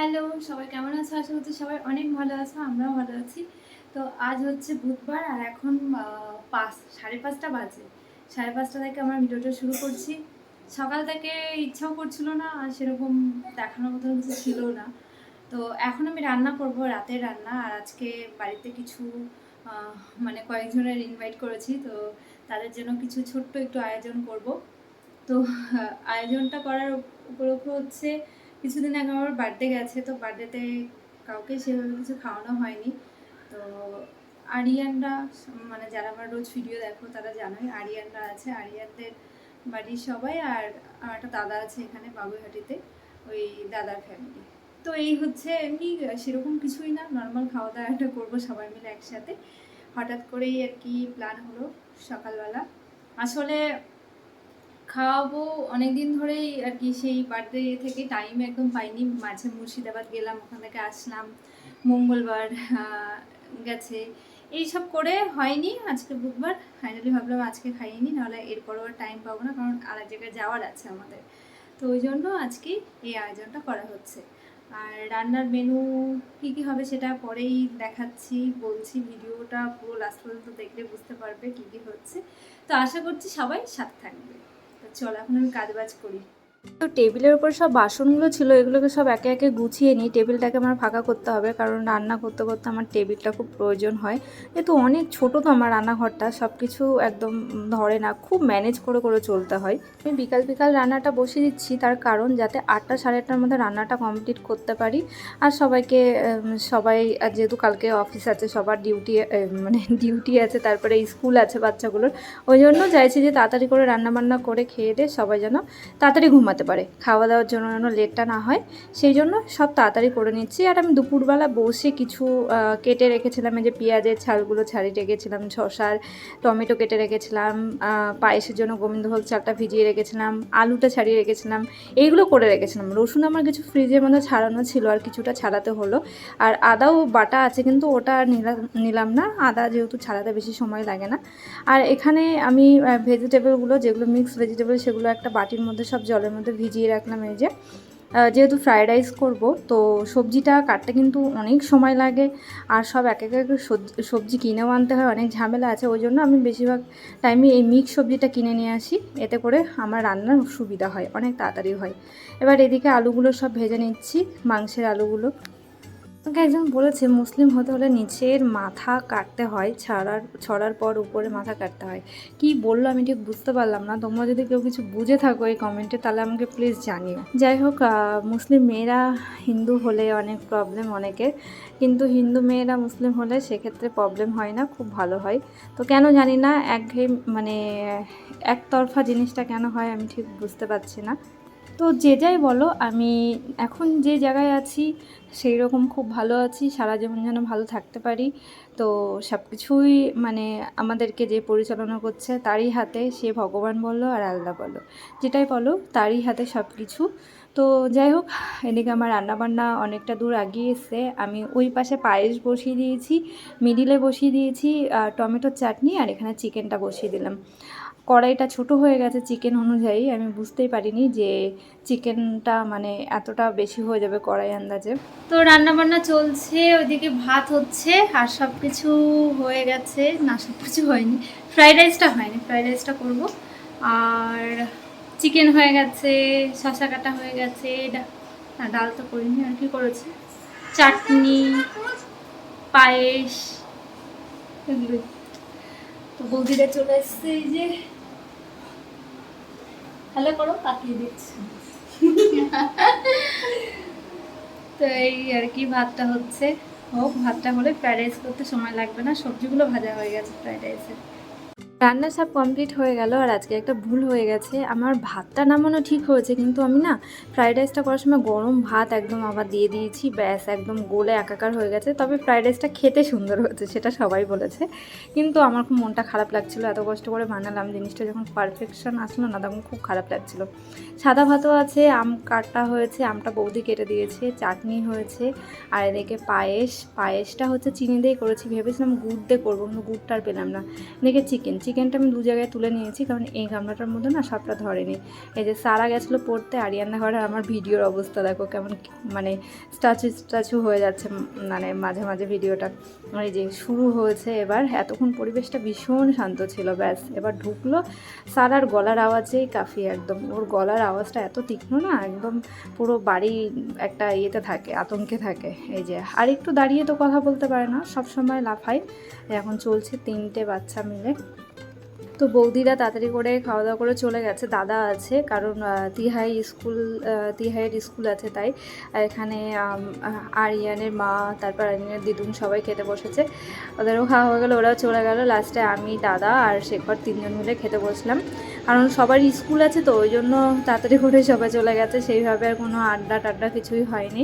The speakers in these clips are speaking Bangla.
হ্যালো, সবাই কেমন আছো? আশা করছি সবাই অনেক ভালো আছো, আমরাও ভালো আছি। তো আজ হচ্ছে বুধবার আর এখন 5:30 বাজে। 5:30 থেকে আমার ভিডিওটা শুরু করছি। সকাল থেকে ইচ্ছাও করছিল না আর সেরকম দেখানোর মতো কিছু ছিল না। তো এখন আমি রান্না করব, রাতের রান্না। আর আজকে বাড়িতে কিছু আহ, মানে কয়েকজনের ইনভাইট করেছি, তো তাদের জন্য কিছু ছোট্ট একটু আয়োজন করব। তো আয়োজনটা করার উপলক্ষ হচ্ছে কিছুদিন আগে আমার বার্থডে গেছে, তো বার্থডেতে কাউকে সেভাবে কিছু খাওয়ানো হয়নি। তো আরিয়ানরা, মানে যারা আমার রোজ ভিডিও দেখো তারা জানোই, আরিয়ানরা আছে, আরিয়ানদের বাড়ির সবাই। আর আমার একটা দাদা আছে এখানে বাবুইহাটিতে, ওই দাদার ফ্যামিলি। তো এই হচ্ছে এমনি, সেরকম কিছুই না, নর্মাল খাওয়া দাওয়াটা করবো সবাই মিলে একসাথে। হঠাৎ করেই আর কি প্ল্যান হলো সকালবেলা। আসলে খাওয়াবো অনেকদিন ধরেই আর কি, সেই বার্থডে থেকে টাইম একদম পাইনি। মাঝে মুর্শিদাবাদ গেলাম, ওখান থেকে আসলাম মঙ্গলবার গেছে, এইসব করে হয়নি। আজকে বুধবার, ফাইনালি ভাবলাম আজকে খাইনি, নাহলে এরপরও আর টাইম পাবো না, কারণ আরেক জায়গায় যাওয়ার আছে আমাদের। তো ওই জন্য আজকে এই আয়োজনটা করা হচ্ছে। আর রান্নার মেনু কী কী হবে সেটা পরেই দেখাচ্ছি, বলছি। ভিডিওটা পুরো লাস্ট পর্যন্ত দেখলে বুঝতে পারবে কী কী হচ্ছে। তো আশা করছি সবাই সাথে থাকবে। তো চল এখন আমি কাজবাজ করি। তো টেবিলের উপর সব বাসনগুলো ছিল, এগুলোকে সব একে একে গুছিয়ে নিই। টেবিলটাকে আমার ফাঁকা করতে হবে, কারণ রান্না করতে করতে আমার টেবিলটা খুব প্রয়োজন হয়। যেহেতু অনেক ছোট তো আমার রান্নাঘরটা, সব কিছু একদম ধরে না, খুব ম্যানেজ করে করে চলতে হয়। আমি বিকাল বিকাল রান্নাটা বসিয়ে দিচ্ছি, তার কারণ যাতে 8টা সাড়ে 8টার মধ্যে রান্নাটা কমপ্লিট করতে পারি। আর সবাইকে সবাই যেহেতু কালকে অফিস আছে, সবার ডিউটি, মানে ডিউটি আছে, তারপরে স্কুল আছে বাচ্চাগুলোর, ওই জন্য চাইছি যে তাড়াতাড়ি করে রান্নাবান্না করে খেয়ে দিয়ে সবাই যেন তাড়াতাড়ি ঘুমাতে পারে, খাওয়া দাওয়ার জন্য যেন লেটটা না হয়, সেই জন্য সব তাড়াতাড়ি করে নিচ্ছি। আর আমি দুপুরবেলা বসে কিছু কেটে রেখেছিলাম, এই যে পেঁয়াজের ছালগুলো ছাড়িয়ে রেখেছিলাম, শসার টমেটো কেটে রেখেছিলাম, পায়েসের জন্য গোবিন্দভোগ চালটা ভিজিয়ে রেখেছিলাম, আলুটা ছাড়িয়ে রেখেছিলাম, এইগুলো করে রেখেছিলাম। রসুন আমার কিছু ফ্রিজের মধ্যে ছাড়ানো ছিল, আর কিছুটা ছাড়াতে হলো। আর আদাও বাটা আছে, কিন্তু ওটা আর নিলাম না, আদা যেহেতু ছাড়াতে বেশি সময় লাগে না। আর এখানে আমি ভেজিটেবলগুলো, যেগুলো মিক্স ভেজিটেবল, সেগুলো একটা বাটির মধ্যে সব জলের মধ্যে ভিজিয়ে রাখলাম। এই যে যেহেতু ফ্রায়েড রাইস করবো, তো সবজিটা কাটতে কিন্তু অনেক সময় লাগে, আর সব এক এক সবজি কিনেও আনতে হয়, অনেক ঝামেলা আছে। ওই জন্য আমি বেশিরভাগ টাইমে এই মিক্স সবজিটা কিনে নিয়ে আসি, এতে করে আমার রান্নার সুবিধা হয়, অনেক তাড়াতাড়ি হয়। এবার এদিকে আলুগুলো সব ভেজে নিচ্ছি, মাংসের আলুগুলো। আমাকে একজন বলেছে মুসলিম হতে হলে নিচের মাথা কাটতে হয়, ছড়ার পর উপরে মাথা কাটতে হয়। কি বললো আমি ঠিক বুঝতে পারলাম না। তোমরা যদি কেউ কিছু বুঝে থাকো এই কমেন্টে, তাহলে আমাকে প্লিজ জানিও। যাই হোক, মুসলিম মেয়েরা হিন্দু হলে অনেক প্রবলেম অনেকের, কিন্তু হিন্দু মেয়েরা মুসলিম হলে সেক্ষেত্রে প্রবলেম হয় না, খুব ভালো হয়। তো কেন জানি না, মানে একতরফা জিনিসটা কেন হয় আমি ঠিক বুঝতে পারছি না। তো যে যাই বলো, আমি এখন যে জায়গায় আছি সেই রকম খুব ভালো আছি, সারা জীবন যেন ভালো থাকতে পারি। তো সব কিছুই মানে আমাদেরকে যে পরিচালনা করছে তারই হাতে, সে ভগবান বলো আর আল্লাহ বলো, যেটাই বলো তারই হাতে সব কিছু। তো যাই হোক, এদিকে আমার রান্নাবান্না অনেকটা দূর এগিয়ে এসছে। আমি ওই পাশে পায়েস বসিয়ে দিয়েছি, মিডিলে বসিয়ে দিয়েছি টমেটোর চাটনি, আর এখানে চিকেনটা বসিয়ে দিলাম। কড়াইটা ছোট হয়ে গেছে চিকেন অনুযায়ী, আমি বুঝতেই পারিনি যে চিকেনটা মানে এতটা বেশি হয়ে যাবে কড়াই আন্দাজে। তো রান্নাবান্না চলছে, ওইদিকে ভাত হচ্ছে, আর সব কিছু হয়ে গেছে, না সব কিছু হয়নি, ফ্রাইড রাইসটা হয়নি, ফ্রাইড রাইসটা করবো। আর চিকেন হয়ে গেছে, শসা কাটা হয়ে গেছে, না ডাল তো করিনি, আর কি করেছে, চাটনি, পায়েস, এগুলোই। তো বৌদিরা চলে এসছে, এই যে হ্যালো করো, তাকিয়ে দিচ্ছি। তো এই আর কি, ভাতটা হচ্ছে, হোক, ভাতটা হলে ফ্রাইড রাইস করতে সময় লাগবে না, সবজিগুলো ভাজা হয়ে গেছে ফ্রাইড রাইসের। রান্না সব কমপ্লিট হয়ে গেল। আর আজকে একটা ভুল হয়ে গেছে, আমার ভাতটা নামানো ঠিক হয়েছে, কিন্তু আমি না ফ্রাইড রাইসটা করার সময় গরম ভাত একদম আবার দিয়ে দিয়েছি, ব্যাস একদম গলে একাকার হয়ে গেছে। তবে ফ্রাইড রাইসটা খেতে সুন্দর হয়েছে, সেটা সবাই বলেছে, কিন্তু আমার খুব মনটা খারাপ লাগছিলো। এত কষ্ট করে বানালাম, জিনিসটা যখন পারফেকশন আসলো না, তখন খুব খারাপ লাগছিলো। সাদা ভাতও আছে, আম কাটা হয়েছে, আমটা বৌদি কেটে দিয়েছে, চাটনি হয়েছে, আর এদিকে পায়েসটা হচ্ছে চিনি দিয়ে করেছি, ভেবেছিলাম গুড় দিয়ে করবো, কিন্তু গুড়টা আর পেলাম না। এদিকে চিকেন চিকেনটা আমি 2 জায়গায় তুলে নিয়েছি, কারণ এই গামলাটার মধ্যে না সবটা ধরেনি। এই যে সারা গেছিলো পড়তে আরিয়ানা ঘরে, আর আমার ভিডিওর অবস্থা দেখো কেমন, মানে স্ট্যাচু হয়ে যাচ্ছে মানে মাঝে মাঝে ভিডিওটা। এই যে শুরু হয়েছে এবার। এতক্ষণ পরিবেশটা ভীষণ শান্ত ছিল, ব্যাস এবার ঢুকলো। সারার গলার আওয়াজেই কাফি একদম, ওর গলার আওয়াজটা এত তীক্ষ্ণ না, একদম পুরো বাড়ি একটা ইয়েতে থাকে, আতঙ্কে থাকে। এই যে আর একটু দাঁড়িয়ে তো কথা বলতে পারে না, সব সময় লাফায়। এখন চলছে 3টে বাচ্চা মিলে। তো বৌদিরা তাড়াতাড়ি করে খাওয়া দাওয়া করে চলে গেছে, দাদা আছে কারণ তিহাইয়ের স্কুল আছে তাই। এখানে আরিয়ানের মা, তারপর আরিয়ানের দিদুন সবাই খেতে বসেছে, ওদেরও খাওয়া হয়ে গেলো, ওরাও চলে গেল। লাস্টে আমি, দাদা আর শেখর 3জন মিলে খেতে বসলাম, কারণ সবার স্কুল আছে তো ওই জন্য তাড়াতাড়ি করে সবাই চলে গেছে, সেইভাবে আর কোনো আড্ডা টাড্ডা কিছুই হয়নি।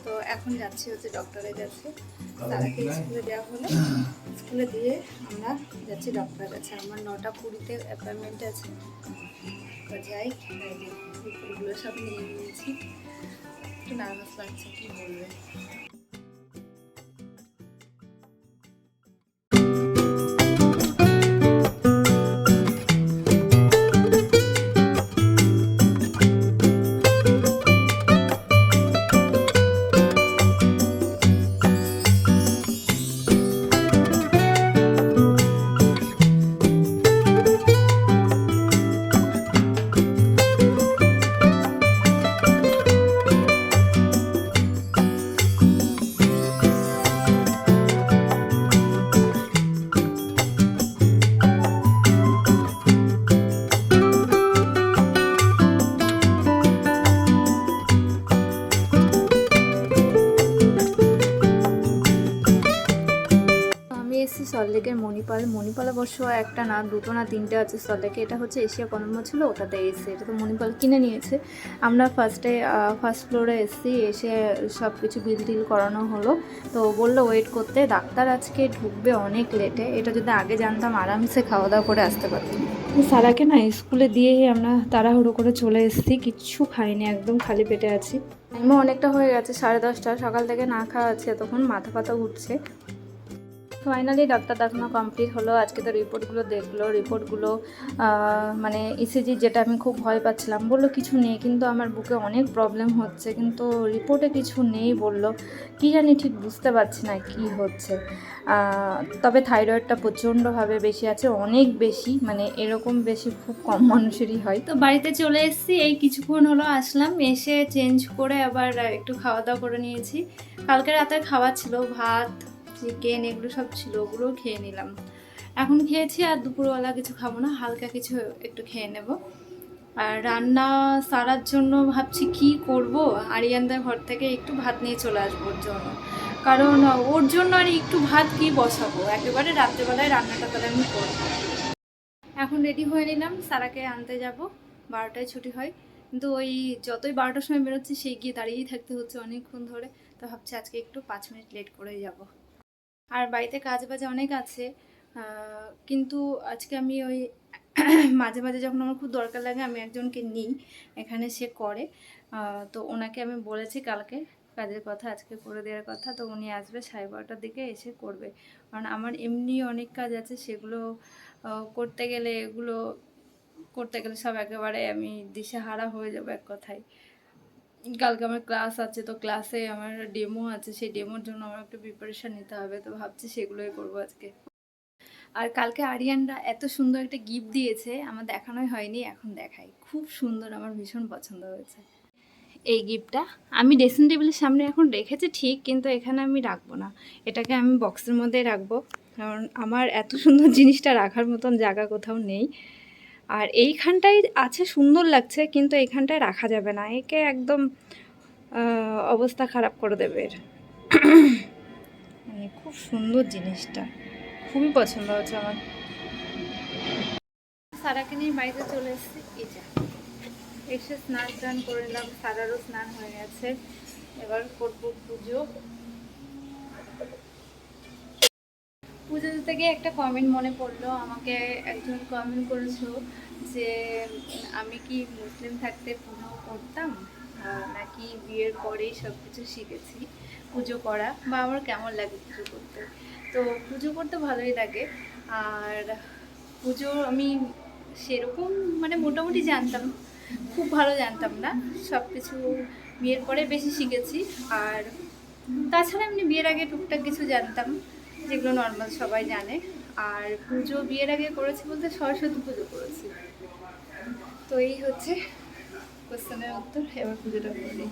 তো এখন যাচ্ছি হচ্ছে ডক্টরের কাছে, তারাকে স্কুলে দেওয়া হলো, স্কুলে দিয়ে আমরা যাচ্ছি ডক্টরের কাছে। আমার 9টা 20-তে অ্যাপয়েন্টমেন্ট আছে, তো যাই। রিপোর্টগুলো সব নিয়ে নিয়েছি, একটু নার্ভাস লাগছে, কী বলবে। সল্টলেকের মণিপাল অবশ্য একটা না, 2টো না 3টে আছে সল্টলেকে। এটা হচ্ছে এশিয়া কনম্য ছিল, ওটাতে এসে এটা তো মণিপাল কিনে নিয়েছে। আমরা ফার্স্ট ফ্লোরে এসেছি, এসে সব কিছু বিল টিল করানো হলো। তো বললো ওয়েট করতে, ডাক্তার আজকে ঢুকবে অনেক লেটে। এটা যদি আগে জানতাম আরামসে খাওয়া দাওয়া করে আসতে পারতাম। সারাকে না স্কুলে দিয়েই আমরা তাড়াহুড়ো করে চলে এসেছি, কিচ্ছু খাইনি, একদম খালি পেটে আছি। টাইমও অনেকটা হয়ে গেছে, 10:30, সকাল থেকে না খাওয়া আছে, তখন মাথা পাতা উঠছে। ফাইনালি ডাক্তার দেখানো কমপ্লিট হলো। আজকে তো রিপোর্টগুলো দেখলো, রিপোর্টগুলো মানে ইসিজি, যেটা আমি খুব ভয় পাচ্ছিলাম, বললো কিছু নেই, কিন্তু আমার বুকে অনেক প্রবলেম হচ্ছে, কিন্তু রিপোর্টে কিছু নেই বললো। কি জানি, ঠিক বুঝতে পারছি না কি হচ্ছে। তবে থাইরয়েডটা প্রচণ্ডভাবে বেশি আছে, অনেক বেশি, মানে এরকম বেশি খুব কম মানুষেরই হয়। তো বাড়িতে চলে এসেছি, এই কিছুক্ষণ হলো আসলাম, এসে চেঞ্জ করে আবার একটু খাওয়া দাওয়া করে নিয়েছি। কালকে রাতে খাওয়া ছিল, ভাত চিকেন এগুলো সব ছিল, ওগুলোও খেয়ে নিলাম। এখন খেয়েছি, আর দুপুরবেলা কিছু খাবো না, হালকা কিছু একটু খেয়ে নেব। আর রান্না সারার জন্য ভাবছি কি করব। আরিয়ানদের ঘর থেকে একটু ভাত নিয়ে চলে আসবো ওর জন্য, কারণ ওর জন্য আর একটু ভাত কি বসাবো, একেবারে রাত্রেবেলায় রান্নাটা তাহলে আমি করবো। এখন রেডি হয়ে নিলাম, সারাকে আনতে যাব, 12টায় ছুটি হয়, কিন্তু ওই যতই 12টার সময় বেরোচ্ছি সেই গিয়ে দাঁড়িয়েই থাকতে হচ্ছে অনেকক্ষণ ধরে। তো ভাবছি আজকে একটু 5 মিনিট লেট করেই যাব। আর বাড়িতে কাজ বাজ অনেক আছে, কিন্তু আজকে আমি ওই মাঝে মাঝে যখন আমার খুব দরকার লাগে আমি একজনকে নিই, এখানে সে করে। তো ওনাকে আমি বলেছি কালকে কাজের কথা, আজকে করে দেওয়ার কথা। তো উনি আসবে 12:30টার দিকে, এসে করবে। কারণ আমার এমনি অনেক কাজ আছে, সেগুলো করতে গেলে সব একেবারে আমি দিশেহারা হয়ে যাবো এক কথায়। কালকে আমার ক্লাস আছে, তো ক্লাসে আমার ডেমো আছে, সেই ডেমোর জন্য আমার একটু প্রিপারেশান নিতে হবে, তো ভাবছি সেগুলোই করবো আজকে। আর কালকে আরিয়ানরা এত সুন্দর একটা গিফট দিয়েছে, আমার দেখানোই হয়নি, এখন দেখাই। খুব সুন্দর, আমার ভীষণ পছন্দ হয়েছে এই গিফটটা। আমি ড্রেসিং টেবিলের সামনে এখন রেখেছি ঠিক, কিন্তু এখানে আমি রাখবো না, এটাকে আমি বক্সের মধ্যেই রাখবো, কারণ আমার এত সুন্দর জিনিসটা রাখার মতন জায়গা কোথাও নেই। আর এইখানটাই আছে, সুন্দর লাগছে, কিন্তু এইখানটায় রাখা যাবে না, একে একদম অবস্থা খারাপ করে দেবে এর। মানে খুব সুন্দর জিনিসটা, খুবই পছন্দ হচ্ছে আমার। সারাকে নিয়ে বাড়িতে চলে এসেছি, এটা এসে স্নান টান করে নিলাম, সারারও স্নান হয়ে গেছে, এবার করবো পুজো। পুজো দিতে গিয়ে একটা কমেন্ট মনে পড়লো, আমাকে একজন কমেন্ট করেছিল যে আমি কি মুসলিম থাকতে পুজো করতাম। নাকি বিয়ের পরেই সব কিছু শিখেছি পুজো করা, বা আমার কেমন লাগে পুজো করতে। তো পুজো করতে ভালোই লাগে। আর পুজো আমি সেরকম মানে মোটামুটি জানতাম, খুব ভালো জানতাম না, সব কিছু বিয়ের পরে বেশি শিখেছি। আর তাছাড়া এমনি বিয়ের আগে টুকটাক কিছু জানতাম, যেগুলো নর্মাল সবাই জানে। আর পুজো বিয়ের আগে করেছি বলতে সরস্বতী পুজো করেছি। তো এই হচ্ছে কোশ্চেনের উত্তর। এবার পুজোটা করি।